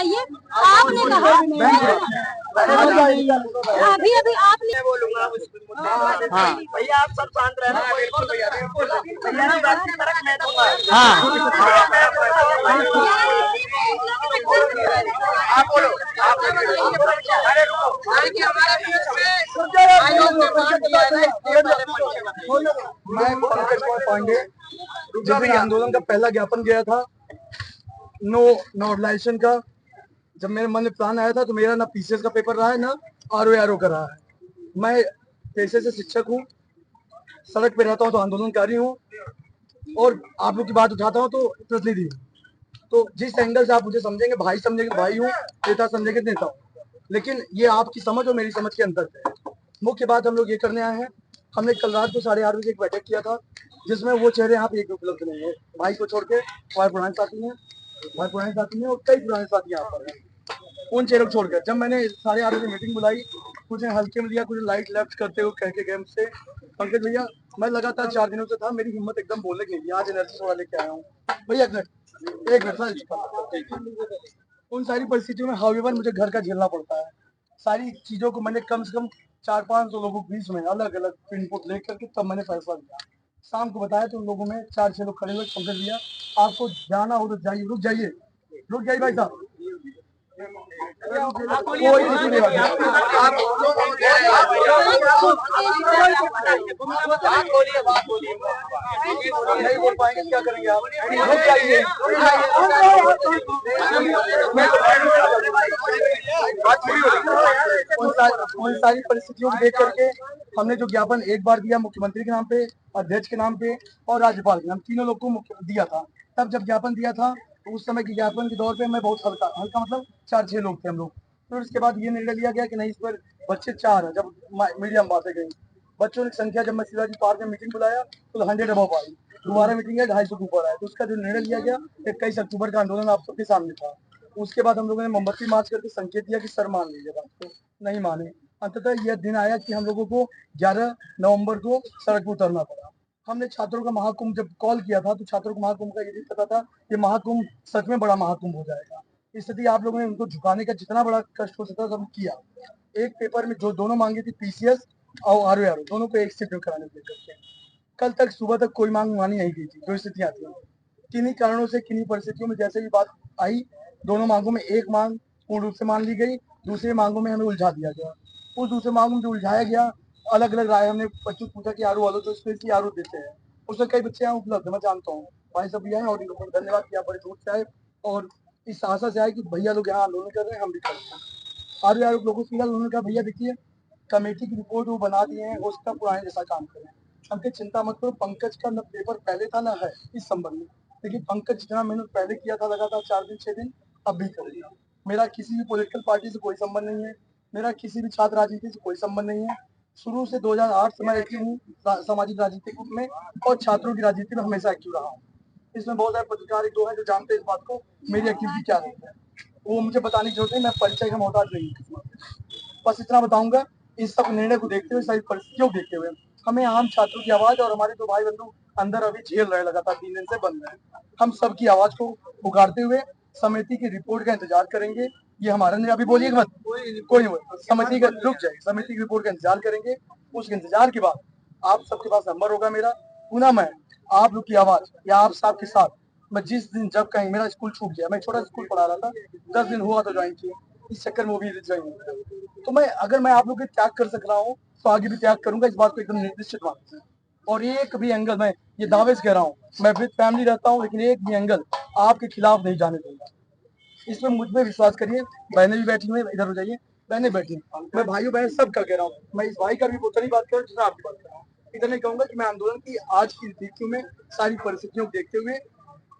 बताइए, आपने कहा अभी अभी आपने बोलूंगा भैया, आप सब शांत रहना। आप बोलो, मैं पंकज कुमार पांडे, जिस दिन आंदोलन का पहला ज्ञापन गया था नो नॉर्मलाइजेशन का, जब मेरे मन में प्लान आया था तो मेरा ना पीसीएस का पेपर रहा है ना आरओ का रहा है। मैं पेशे से शिक्षक हूँ, सड़क पे रहता हूँ तो आंदोलनकारी हूँ, और आप लोग की बात उठाता हूँ तो प्रतिनिधि हूँ। तो जिस एंगल से आप मुझे समझेंगे भाई समझेंगे भाई हूँ, नेता समझेंगे नेता हूँ, लेकिन ये आपकी समझ और मेरी समझ के अंतर है। मुख्य बात हम लोग ये करने आए हैं, हमने कल रात को 8:30 बजे एक बैठक किया था, जिसमें वो चेहरे यहाँ पे एक उपलब्ध नहीं है, भाई को छोड़ के हमारे पुराने साथी हैं, और कई पुराने साथी यहाँ पर हैं, उन चेहरों को छोड़कर जब मैंने 8:30 बजे मीटिंग बुलाई, कुछ ने हल्के में लिया, कुछ लाइट लेफ्ट करते हुए कह के गए मुझसे, पंकज भैया मैं लगातार 4 दिनों से था, मेरी हिम्मत एकदम बोलने की नहीं थी, आज एनर्जी थोड़ा लेके आया हूँ। भैया एक मिनट, उन सारी परिस्थितियों में हाउएवर मुझे घर का झेलना पड़ता है। सारी चीजों को मैंने कम से कम 400-500 लोगों के बीच में अलग अलग इनपुट लेकर के तब मैंने फैसला लिया। शाम को बताया तो उन लोगों में 4-6 लोग खड़े हुए, पंकज भैया आपको जाना हो तो जाइए, रुक जाइए भाई साहब, कोई नहीं बोल पाएंगे, क्या करेंगे आप, रुक जाइए। उन सारी परिस्थितियों को देख करके हमने जो ज्ञापन एक बार दिया मुख्यमंत्री के नाम पे, अध्यक्ष के नाम पे और राज्यपाल के नाम, तीनों लोग को दिया था। तब जब ज्ञापन दिया था तो उस समय के ज्ञापन के दौर पे मैं बहुत हल्का मतलब 4-6 लोग थे हम लोग। फिर उसके बाद ये निर्णय लिया गया कि नहीं, इस पर बच्चे 4 हैं। जब मीडिया में बातें गई बच्चों की संख्या, जब मैं शिवाजी पार्क में मीटिंग बुलाया तो 100 अबव आई, दोबारा मीटिंग है 250 के ऊपर आया। तो उसका जो निर्णय लिया गया 21 अक्टूबर का आंदोलन आप सबके सामने था। उसके बाद हम लोगों ने मोमबत्ती मार्च करके संकेत दिया कि सर मान लीजिए बात को, नहीं माने। अंततः यह दिन आया कि हम लोगों को 11 नवंबर को सड़क पर उतरना पड़ा। हमने छात्रों का महाकुंभ जब कॉल किया था तो छात्रों को महाकुंभ का ये भी पता था कि महाकुंभ सच में बड़ा महाकुंभ हो जाएगा। इसलिए आप लोगों ने उनको झुकाने का जितना बड़ा कष्ट हो सकता सब किया। एक पेपर में जो दोनों मांगी थी पीसीएस और आरओ दोनों को एक शिफ्ट में कराने के लिए, कल तक सुबह तक कोई मांग मानी नहीं गई थी। जो स्थितियां थी, किन्हीं कारणों से किन्हीं परिस्थितियों में जैसे भी बात आई, दोनों मांगों में एक मांग पूर्ण रूप से मान ली गई, दूसरे मांगों में हमें उलझा दिया गया। उस दूसरे मांगों में जो उलझाया गया, अलग अलग राय, हमने बच्चों से पूछा कि आरू वालों तो स्पेशली आरू देते हैं, उसमें कई बच्चे यहाँ उपलब्ध है, मैं जानता हूँ, भाई सब भी आए और इनको धन्यवाद किया, बड़े दूर से आए और इस आशा से आए कि भैया लोग यहाँ आंदोलन कर रहे हैं, हम भी करते हैं। आरू लोगों से उन्होंने कहा भैया देखिए कमेटी की रिपोर्ट वो बना दी है, उसका पुराने जैसा काम करें, हमके चिंता मत करो। पंकज का न पेपर पहले था ना है इस संबंध में, लेकिन पंकज जितना मेहनत पहले किया था लगातार 4 दिन 6 दिन अब भी करेगा। मेरा किसी भी पॉलिटिकल पार्टी से कोई संबंध नहीं है, मेरा किसी भी छात्र राजनीति से कोई संबंध नहीं है। शुरू से 2008 से मैं एक्टिव हूँ सामाजिक राजनीतिक रूप में और छात्रों की राजनीति में हमेशा एक्टिव रहा हूँ। इसमें बहुत सारे पत्रकार जो है जो जानते हैं इस बात को, मेरी एक्टिविटी क्या रहती है वो मुझे बताने की जरूरत है, मैं परिचय का मोहताज नहीं हूँ। बस इतना बताऊंगा, इस सब निर्णय को देखते हुए, सारी परिस्थितियों को देखते हुए हमें आम छात्रों की आवाज और हमारे जो भाई बंधु अंदर अभी झेल रहे लगातार 3 दिन से बंद रहे, हम सबकी आवाज को पुकारते हुए समिति की रिपोर्ट का इंतजार करेंगे। ये हमारा नहीं, अभी बोलिए मत, कोई नहीं, समिति का रुक जाए, समिति की रिपोर्ट का इंतजार करेंगे। उस इंतजार के बाद आप सबके पास नंबर होगा मेरा, पुनः मैं आप लोग की आवाज या आप साहब के साथ, मैं जिस दिन जब कहीं मेरा स्कूल छूट गया, मैं छोटा स्कूल पढ़ा रहा था, 10 दिन हुआ तो ज्वाइन किया, इस चक्कर में वो भी ज्वाइन हो गया। तो मैं अगर मैं आप लोग के त्याग कर सक रहा हूँ तो आगे भी त्याग करूंगा, इस बात को एकदम निश्चित बात है। और एक भी एंगल, मैं ये दावे से कह रहा हूँ, मैं विद फैमिली रहता हूँ, लेकिन एक भी एंगल आपके खिलाफ नहीं जाने दूंगा। इसमें मुझ में विश्वास करिए, बहनें भी बैठी हुई, इधर हो जाइए, बहनें बैठी, मैं भाइयों बहन सबका कह रहा हूँ, मैं इस भाई का भी उतनी बात कर रहा हूँ जितना आपकी बात कर रहा हूँ। इतना कहूंगा कि मैं आंदोलन की आज की स्थितियों में सारी परिस्थितियों को देखते हुए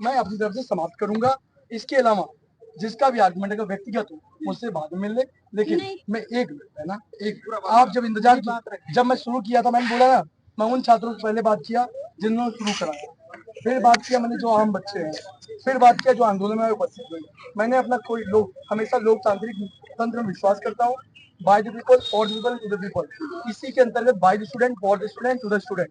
मैं अपनी तरफ से समाप्त करूंगा। इसके अलावा जिसका भी आर्गुमेंट अगर व्यक्तिगत हो मुझसे बाद में मिल ले, लेकिन मैं एक है ना, एक आप जब इंतजार की, जब मैं शुरू किया था मैंने बोला ना, मैं उन छात्रों से पहले बात किया जिन्होंने शुरू कराया, फिर बात किया मैंने जो आम बच्चे हैं, फिर बात किया जो आंदोलन में उपस्थित हुए। मैंने अपना कोई लोग हमेशा लोकतांत्रिक तंत्र में विश्वास करता हूँ, by the people for the people to the people, इसी के अंतर्गत by the student for the student to the student,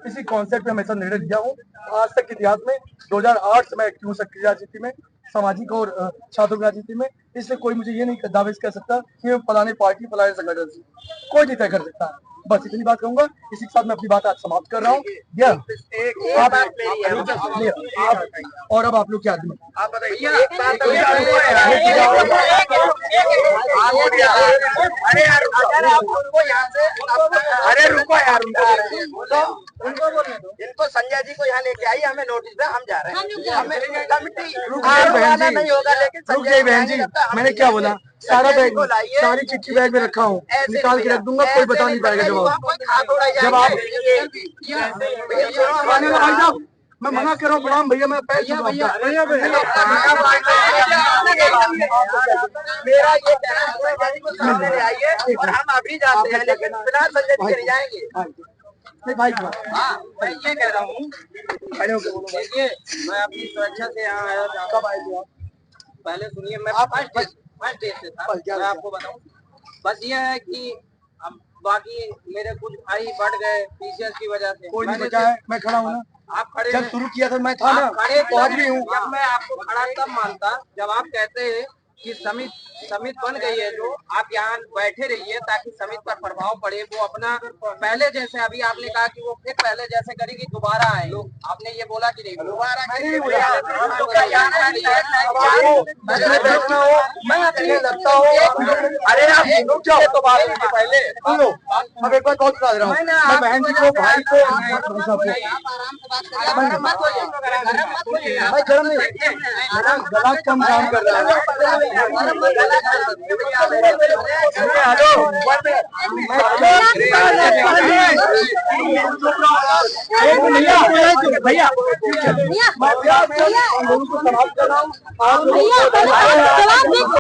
इसी कॉन्सेप्ट में हमेशा निर्णय लिया हूँ। आज तक इतिहास में 2008 से मैं एक्टिव हूँ सक्रिय राजनीति में, सामाजिक और छात्रों की राजनीति में, इसलिए कोई मुझे ये नहीं दावे कर सकता कि मैं फलाने पार्टी फलाने संगठन से, कोई नहीं तय कर सकता है। बस इतनी बात कहूंगा, इसी के साथ मैं अपनी बात आज समाप्त कर रहा हूँ। और अब आप लोग क्या आदमी आप बताइए, एक बात अरे रुको यार, इनको संजय जी को यहाँ लेके आइए, हमें नोटिस दे, हम जा रहे हैं। हमें कमिटी नहीं होगा, लेकिन रुक बहन जी, मैंने क्या बोला? सारा बैग, सारी चिट्ठी बैग में रखा हूँ, निकाल के रख दूंगा, कोई बता नहीं पाएगा जब आप भाई साहब, मैं मना कर रहा हूँ, प्रणाम भैया, मैं पैर छू मेरा ये कहना है, संजय जी को सामने ले आइए और हम अभी जाते हैं, लेकिन फिलहाल संजय जी नहीं जाएंगे। नहीं भाई, हाँ, मैं ये कह रहा हूँ, देखिए मैं अपनी सुरक्षा से यहाँ आया था। कब आए थे आप? पहले सुनिए, मैं फर्स्ट डे से था, मैं आपको बताऊँ। बस ये है कि अब बाकी मेरे कुछ भाई बढ़ गए पीसीएस की वजह से। कोई नहीं बचा है, मैं खड़ा हूँ ना। आप खड़े जब शुरू किया था मैं था ना, खड़े तो आज भी हूँ। जब मैं आपको खड़ा तब मानता, जब आप कहते हैं कि समिति बन गई है, जो आप यहाँ बैठे रहिए ताकि समिति पर प्रभाव पड़े, वो अपना पहले जैसे, अभी आपने कहा कि वो फिर पहले जैसे करेगी, दोबारा आए। आपने ये बोला कि नहीं दोबारा, मैं अपने लगता हूँ। अरे आप रुक जाओ तो बात पहले सुनो, अब एक बार बहुत बता रहा हूँ, मैं बहन जी को, भाई को, भाई गरम नहीं, गला कम काम कर रहा है। भैया भैया